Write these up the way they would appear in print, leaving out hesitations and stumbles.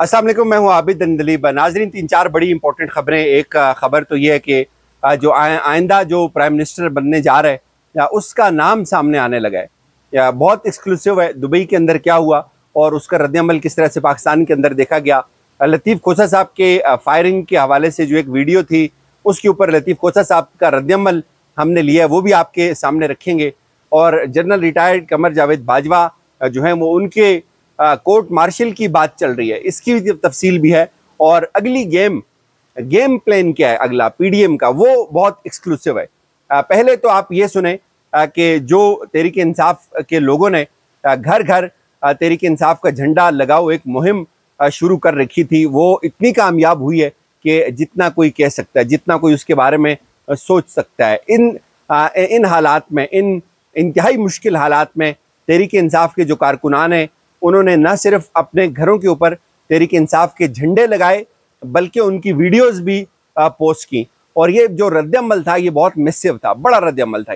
अस्सलाम वालेकुम, मैं हूं आबिद अंदलीब। नाजरीन, 3-4 बड़ी इंपॉर्टेंट खबरें। एक खबर तो ये है कि जो आइंदा जो प्राइम मिनिस्टर बनने जा रहा है या उसका नाम सामने आने लगा है, या बहुत एक्सक्लूसिव है। दुबई के अंदर क्या हुआ और उसका रद्दअमल किस तरह से पाकिस्तान के अंदर देखा गया। लतीफ़ खोसा साहब के फायरिंग के हवाले से जो एक वीडियो थी उसके ऊपर लतीफ़ खोसा साहब का रद्दअमल हमने लिया, वो भी आपके सामने रखेंगे। और जनरल रिटायर्ड कमर जावेद बाजवा जो है वो उनके कोर्ट मार्शल की बात चल रही है, इसकी भी तफसील भी है। और अगली गेम प्लान क्या है अगला पीडीएम का, वो बहुत एक्सक्लूसिव है। पहले तो आप ये सुने कि जो तहरीक इंसाफ के लोगों ने घर घर तहरीक इंसाफ का झंडा लगाओ एक मुहिम शुरू कर रखी थी, वो इतनी कामयाब हुई है कि जितना कोई कह सकता है, जितना कोई उसके बारे में सोच सकता है। इन हालात में, इन इंतहाई मुश्किल हालात में तहरीक इंसाफ के जो कारकुनान हैं उन्होंने न सिर्फ अपने घरों के ऊपर तहरीक इंसाफ के झंडे लगाए बल्कि उनकी वीडियोस भी पोस्ट की। और ये जो रद्दअमल था ये बहुत मैसिव था, बड़ा रद्दअमल था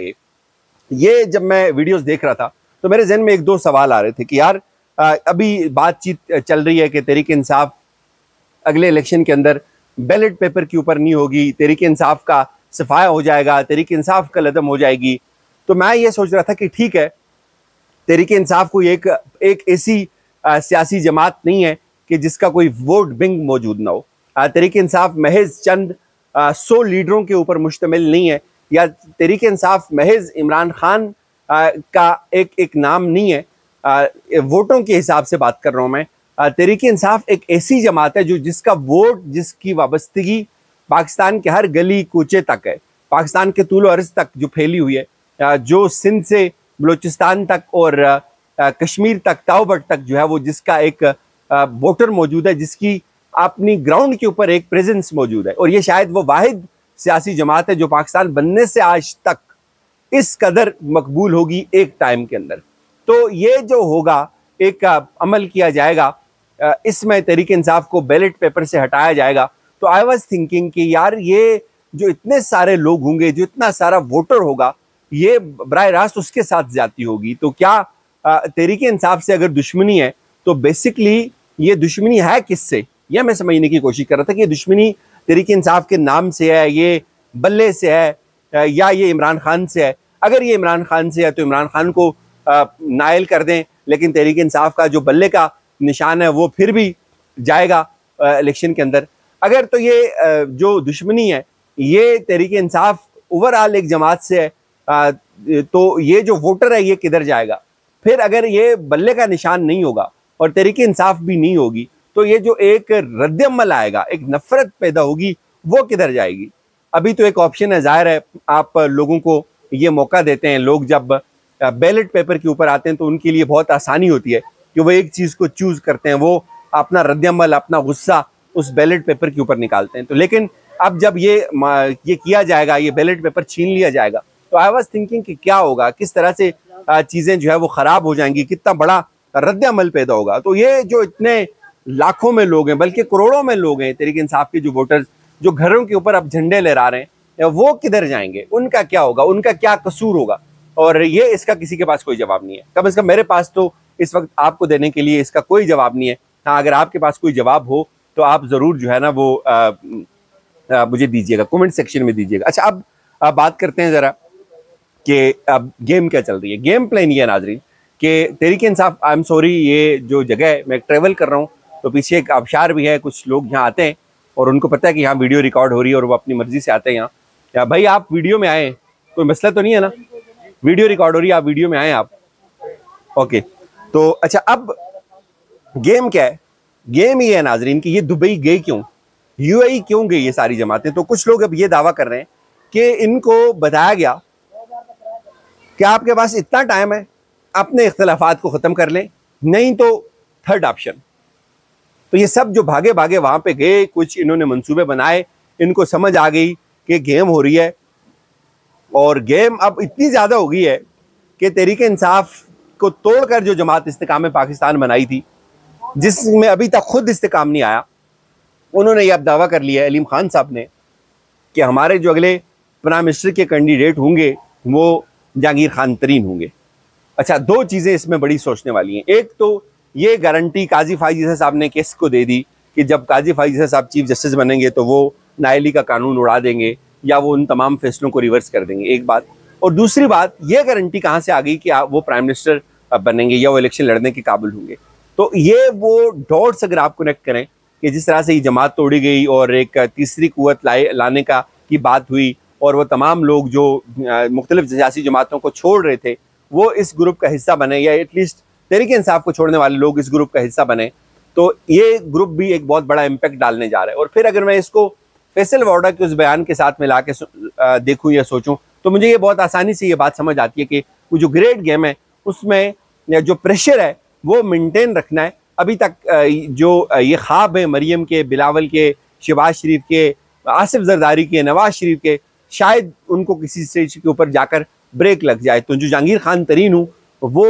ये जब मैं वीडियोस देख रहा था तो मेरे जहन में एक दो सवाल आ रहे थे कि यार अभी बातचीत चल रही है कि तहरीक इंसाफ अगले इलेक्शन के अंदर बैलेट पेपर के ऊपर नहीं होगी, तहरीक इंसाफ का सफाया हो जाएगा, तहरीक इंसाफ का लदम हो जाएगी। तो मैं ये सोच रहा था कि ठीक है, तहरीक इंसाफ कोई एक ऐसी सियासी जमात नहीं है कि जिसका कोई वोट बैंक मौजूद ना हो। तहरीक इंसाफ महज चंद 100 लीडरों के ऊपर मुश्तमिल नहीं है, या तहरीक इंसाफ महज इमरान खान का एक नाम नहीं है। वोटों के हिसाब से बात कर रहा हूँ मैं। तहरीक इंसाफ एक ऐसी जमात है जो जिसका वोट, जिसकी वाबस्तगी पाकिस्तान के हर गली कूचे तक है, पाकिस्तान के तूल अर्ज तक जो फैली हुई है, जो सिंध से बलूचिस्तान तक और कश्मीर तक, ताओबट तक जो है वो जिसका एक वोटर मौजूद है, जिसकी अपनी ग्राउंड के ऊपर एक प्रेजेंस मौजूद है। और ये शायद वो वाहिद सियासी जमात है जो पाकिस्तान बनने से आज तक इस कदर मकबूल होगी एक टाइम के अंदर। तो ये जो होगा, एक अमल किया जाएगा, इसमें तहरीक इंसाफ को बैलेट पेपर से हटाया जाएगा। तो आई वाज थिंकिंग कि यार ये जो इतने सारे लोग होंगे, जो इतना सारा वोटर होगा, ये बराह रास्त उसके साथ ज्यादती होगी। तो क्या तहरीक इंसाफ से अगर दुश्मनी है तो बेसिकली ये दुश्मनी है किससे, यह मैं समझने की कोशिश कर रहा था कि ये दुश्मनी तहरीक इंसाफ के नाम से है, ये बल्ले से है, या ये इमरान खान से है। अगर ये इमरान खान से है तो इमरान खान को नायल कर दें, लेकिन तहरीक इंसाफ का जो बल्ले का निशान है वो फिर भी जाएगा इलेक्शन के अंदर। अगर तो ये जो दुश्मनी है ये तहरीक इंसाफ ओवरऑल एक जमात से है, तो ये जो वोटर है ये किधर जाएगा। फिर अगर ये बल्ले का निशान नहीं होगा और तहरीक इंसाफ भी नहीं होगी तो ये जो एक रद्दअमल आएगा, एक नफरत पैदा होगी, वो किधर जाएगी। अभी तो एक ऑप्शन है, जाहिर है आप लोगों को ये मौका देते हैं, लोग जब बैलेट पेपर के ऊपर आते हैं तो उनके लिए बहुत आसानी होती है कि वो एक चीज़ को चूज करते हैं, वो अपना रद्दअमल, अपना गुस्सा उस बैलेट पेपर के ऊपर निकालते हैं। तो लेकिन अब जब ये किया जाएगा, ये बैलेट पेपर छीन लिया जाएगा, तो आई वाज थिंकिंग कि क्या होगा, किस तरह से चीज़ें जो है वो ख़राब हो जाएंगी, कितना बड़ा रद्दअमल पैदा होगा। तो ये जो इतने लाखों में लोग हैं, बल्कि करोड़ों में लोग हैं तहरीक इंसाफ के जो वोटर्स, जो घरों के ऊपर अब झंडे लहरा रहे हैं, वो किधर जाएंगे, उनका क्या होगा, उनका क्या कसूर होगा। और ये इसका किसी के पास कोई जवाब नहीं है। कम से कम मेरे पास तो इस वक्त आपको देने के लिए इसका कोई जवाब नहीं है। हाँ, अगर आपके पास कोई जवाब हो तो आप ज़रूर जो है ना वो मुझे दीजिएगा, कमेंट सेक्शन में दीजिएगा। अच्छा, अब बात करते हैं ज़रा कि अब गेम क्या चल रही है। गेम प्लान ये है नाजरीन कि Tehreek Insaf, I am sorry, ये जो जगह है, मैं ट्रेवल कर रहा हूँ तो पीछे एक आबशार भी है, कुछ लोग यहाँ आते हैं और उनको पता है कि यहाँ वीडियो रिकॉर्ड हो रही है और वो अपनी मर्जी से आते हैं यहाँ। या भाई आप वीडियो में आए, कोई मसला तो नहीं है ना, वीडियो रिकॉर्ड हो रही है, आप वीडियो में आए आप, ओके। तो अच्छा, अब गेम क्या है, गेम ये है नाजरीन कि ये दुबई गई क्यों, यूएई क्यों गई ये सारी जमातें। तो कुछ लोग अब ये दावा कर रहे हैं कि इनको बताया गया कि आपके पास इतना टाइम है, अपने इख्तलाफात को ख़त्म कर लें, नहीं तो थर्ड ऑप्शन। तो ये सब जो भागे भागे वहाँ पे गए, कुछ इन्होंने मंसूबे बनाए, इनको समझ आ गई कि गेम हो रही है। और गेम अब इतनी ज़्यादा हो गई है कि तहरीक इंसाफ को तोड़कर जो जमात इस्तेकाम पाकिस्तान बनाई थी, जिसमें अभी तक खुद इस्तेकाम नहीं आया, उन्होंने ये अब दावा कर लिया है अलीम खान साहब ने कि हमारे जो अगले प्राइम मिनिस्टर के कैंडिडेट होंगे वो जहांगीर खान तरीन होंगे। अच्छा, दो चीज़ें इसमें बड़ी सोचने वाली हैं। एक तो ये गारंटी काजी फायजीसा साहब ने केस को दे दी कि जब काजी फाइज़ साहब चीफ जस्टिस बनेंगे तो वो नाअहली का कानून उड़ा देंगे या वो उन तमाम फैसलों को रिवर्स कर देंगे, एक बात। और दूसरी बात, ये गारंटी कहाँ से आ गई कि वो प्राइम मिनिस्टर बनेंगे या वो इलेक्शन लड़ने के काबिल होंगे? तो ये वो डॉट्स अगर आप कनेक्ट करें कि जिस तरह से ये जमात तोड़ी गई और एक तीसरी कुव्वत लाने की बात हुई और वो तमाम लोग जो मुख्तलिफ सियासी जमातों को छोड़ रहे थे वो इस ग्रुप का हिस्सा बने, या एटलीस्ट तहरीक-ए-इंसाफ को छोड़ने वाले लोग इस ग्रुप का हिस्सा बने, तो ये ग्रुप भी एक बहुत बड़ा इम्पैक्ट डालने जा रहा है। और फिर अगर मैं इसको फैसल वाडा के उस बयान के साथ मिला के देखूँ या सोचूं तो मुझे ये बहुत आसानी से ये बात समझ आती है कि वो जो ग्रेट गेम है उसमें जो प्रेशर है वो मेंटेन रखना है। अभी तक जो ये ख्वाब है मरियम के, बिलावल के, शहबाज शरीफ के, आसिफ जरदारी के, नवाज शरीफ के, शायद उनको किसी स्टेज के ऊपर जाकर ब्रेक लग जाए। तो जो जहांगीर खान तरीन हूँ वो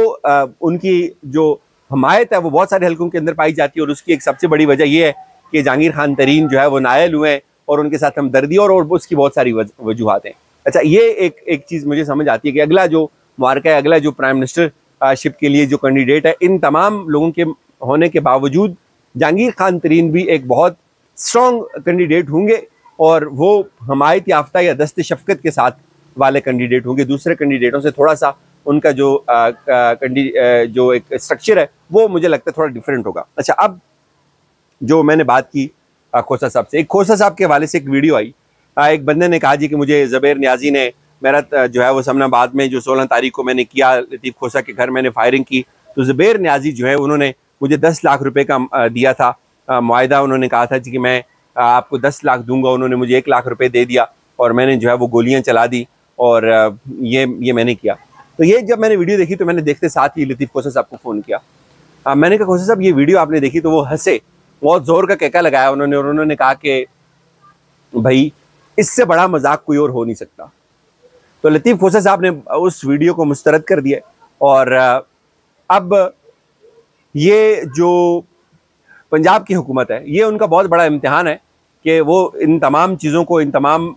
उनकी जो हमायत है वो बहुत सारे हलकों के अंदर पाई जाती है और उसकी एक सबसे बड़ी वजह यह है कि जहांगीर खान तरीन जो है वो नायल हुए हैं और उनके साथ हमदर्दी और उसकी बहुत सारी वजूहात हैं। अच्छा, ये एक चीज़ मुझे समझ आती है कि अगला जो मार्का है, अगला जो प्राइम मिनिस्टरशिप के लिए जो कैंडिडेट है, इन तमाम लोगों के होने के बावजूद जहांगीर खान तरीन भी एक बहुत स्ट्रॉन्ग कैंडिडेट होंगे और वो हमायत याफ्ता या दस्त शफकत के साथ वाले कैंडिडेट होंगे। दूसरे कैंडिडेटों से थोड़ा सा उनका जो एक स्ट्रक्चर है वो मुझे लगता है थोड़ा डिफरेंट होगा। अच्छा, अब जो मैंने बात की खोसा साहब से, एक खोसा साहब के हवाले से एक वीडियो आई। एक बंदे ने कहा जी कि मुझे ज़ुबैर नियाज़ी ने मेरा जो है वो समनाबाद में जो 16 तारीख को मैंने किया, लतीफ़ खोसा के घर मैंने फायरिंग की, तो ज़ुबैर नियाज़ी जो है उन्होंने मुझे 10 लाख रुपए का दिया था मुआहदा। उन्होंने कहा था जी कि मैं आपको 10 लाख दूंगा, उन्होंने मुझे 1 लाख रुपए दे दिया और मैंने जो है वो गोलियां चला दी और ये मैंने किया। तो ये जब मैंने वीडियो देखी तो मैंने देखते साथ ही लतीफ़ खोसा साहब को फ़ोन किया। मैंने कहा खोसा साहब ये वीडियो आपने देखी? तो वो हंसे, बहुत ज़ोर का कहका लगाया उन्होंने और उन्होंने कहा कि भाई इससे बड़ा मजाक कोई और हो नहीं सकता। तो लतीफ़ खोसा साहब ने उस वीडियो को मुस्तरद कर दिया और अब ये जो पंजाब की हुकूमत है ये उनका बहुत बड़ा इम्तिहान है कि वो इन तमाम चीज़ों को, इन तमाम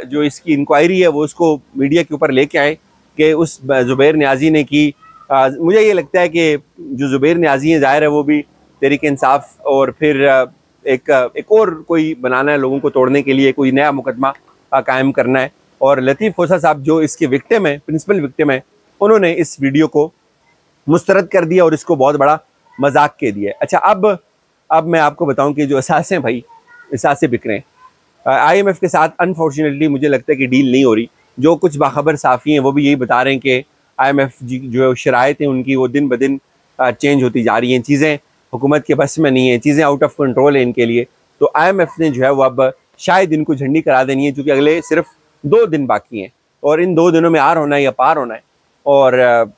जो इसकी इंक्वायरी है वो उसको मीडिया के ऊपर लेके आए कि उस ज़ुबैर नियाज़ी ने की। मुझे ये लगता है कि जो ज़ुबैर नियाज़ी हैं ज़ाहिर है वो भी तहरीक इंसाफ और फिर एक और कोई बनाना है, लोगों को तोड़ने के लिए कोई नया मुकदमा कायम करना है। और लतीफ़ खोसा साहब जो इसके विक्टिम है, प्रिंसिपल विक्टिम है, उन्होंने इस वीडियो को मुस्तरद कर दिया और इसको बहुत बड़ा मजाक के दिया। अच्छा, अब मैं आपको बताऊं कि जो असासे भाई असासे बिक रहे हैं IMF के साथ, अनफॉर्चुनेटली मुझे लगता है कि डील नहीं हो रही। जो कुछ बाखबर साफ़ी हैं वो भी यही बता रहे हैं कि IMF जो शराइत हैं उनकी वो दिन ब दिन चेंज होती जा रही हैं, चीज़ें हुकूमत के बस में नहीं है, चीज़ें आउट ऑफ कंट्रोल है इनके लिए। तो IMF ने जो है वो अब शायद इनको झंडी करा देनी है, क्योंकि अगले सिर्फ 2 दिन बाकी हैं और इन 2 दिनों में आर होना है या पार होना है। और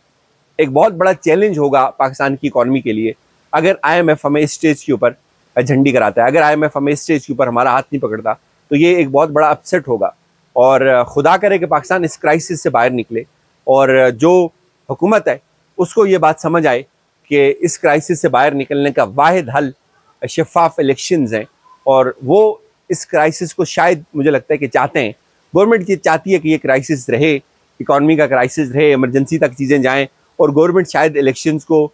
एक बहुत बड़ा चैलेंज होगा पाकिस्तान की इकॉनमी के लिए अगर IMF हमें इस स्टेज के ऊपर झंडी कराता है। अगर IMF हमें इस स्टेज के ऊपर हमारा हाथ नहीं पकड़ता तो ये एक बहुत बड़ा अपसेट होगा। और खुदा करे कि पाकिस्तान इस क्राइसिस से बाहर निकले और जो हुकूमत है उसको ये बात समझ आए कि इस क्राइसिस से बाहर निकलने का वाहिद हल शफाफ इलेक्शंस हैं। और वो इस क्राइसिस को शायद मुझे लगता है कि चाहते हैं, गवर्नमेंट ये चाहती है कि ये क्राइसिस रहे, इकॉनमी का क्राइसिस रहे, इमरजेंसी तक चीज़ें जाएँ। और गवर्नमेंट शायद इलेक्शंस को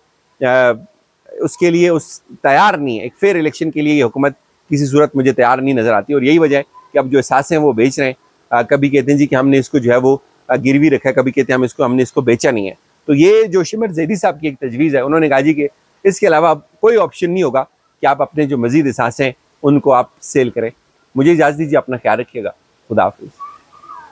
उसके लिए तैयार नहीं है। एक फेयर इलेक्शन के लिए ये हुकूमत किसी सूरत मुझे तैयार नहीं नज़र आती। और यही वजह है कि अब जो एहसास हैं वो बेच रहे हैं। कभी कहते हैं जी कि हमने इसको जो है वो गिरवी रखा है, कभी कहते हैं हमने इसको बेचा नहीं है। तो ये जो शिमर जैदी साहब की एक तजवीज़ है, उन्होंने कहा जी कि इसके अलावा कोई ऑप्शन नहीं होगा कि आप अपने जो मज़ीद एहसास हैं उनको आप सेल करें। मुझे इजाज़त दीजिए, अपना ख्याल रखिएगा। खुदा हाफिज़।